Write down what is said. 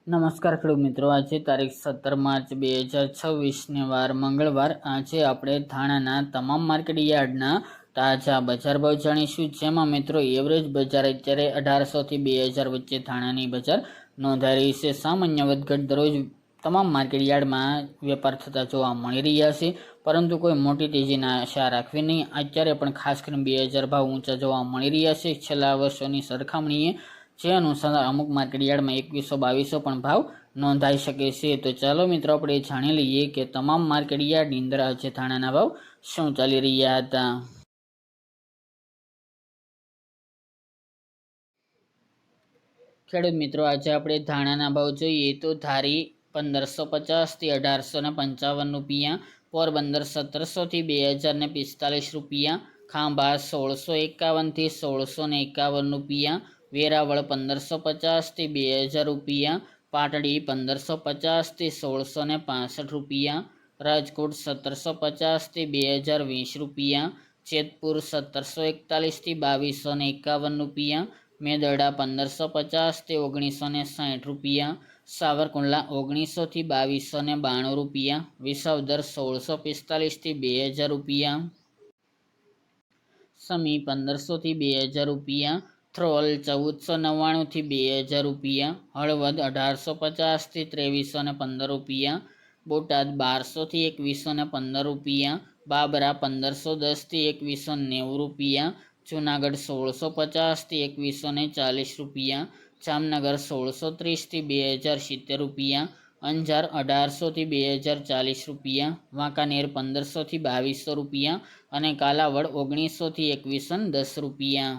નમસ્કાર ખેડૂત મિત્રો, આજે તારીખ 17 માર્ચ 2026 વાર મંગળવાર. આજે આપણે ધાણાના તમામ માર્કેટ યાર્ડના તાજા બજાર ભાવ જાણીશું, જેમાં મિત્રો એવરેજ બજાર અત્યારે 1800 થી 2000 વચ્ચે ધાણાની બજાર નોંધાઈ રહી છે. સામાન્ય વધઘટ દરરોજ તમામ માર્કેટ યાર્ડમાં વેપાર થતા જોવા મળી રહ્યા છે, પરંતુ કોઈ મોટી તેજીના આશા રાખવી નહીં. અત્યારે પણ ખાસ કરીને 2000 ભાવ ઊંચા જોવા મળી રહ્યા છે. છેલ્લા વર્ષોની સરખામણીએ જે અનુસાર અમુક માર્કેટ યાર્ડમાં 2100-2200 પણ ભાવ નોંધાઈ શકે છે. તો ચાલો મિત્રો આપણે જાણી લઈએ કે તમામ માર્કેટ યાર્ડની અંદર આજે ધાણાના ભાવ શું ચાલી રહ્યા હતા. ખેડૂત મિત્રો, આજે આપણે ધાણાના ભાવ જોઈએ તો ધારી 1550 થી 1855 રૂપિયા, પોરબંદર 1700 થી 2045 રૂપિયા, ખાંભા 1651 થી 1651 રૂપિયા, વેરાવળ 1550 થી 2000 રૂપિયા, પાટડી 1550 થી 1665 રૂપિયા, રાજકોટ 1750 થી 2020 રૂપિયા, જેતપુર 1741 થી 2251 રૂપિયા, મેદરડા 1550 થી 1960 રૂપિયા, સાવરકુંડલા 1900 થી 2292 રૂપિયા, વિસાવદર 1645 થી 2000 રૂપિયા, સમી 1500 થી 2000 રૂપિયા, થ્રોલ 1499 થી 2000 રૂપિયા, હળવદ 1850 થી 2315 રૂપિયા, બોટાદ 1200 થી 2115 રૂપિયા, બાબરા 1510 થી 2190 રૂપિયા, જૂનાગઢ 1650 થી 2140 રૂપિયા, જામનગર 1630 થી 2070 રૂપિયા, અંજાર 1800 થી 2040 રૂપિયા, વાંકાનેર 1500 થી 2200 રૂપિયા અને કાલાવડ 1900 થી 2110 રૂપિયા.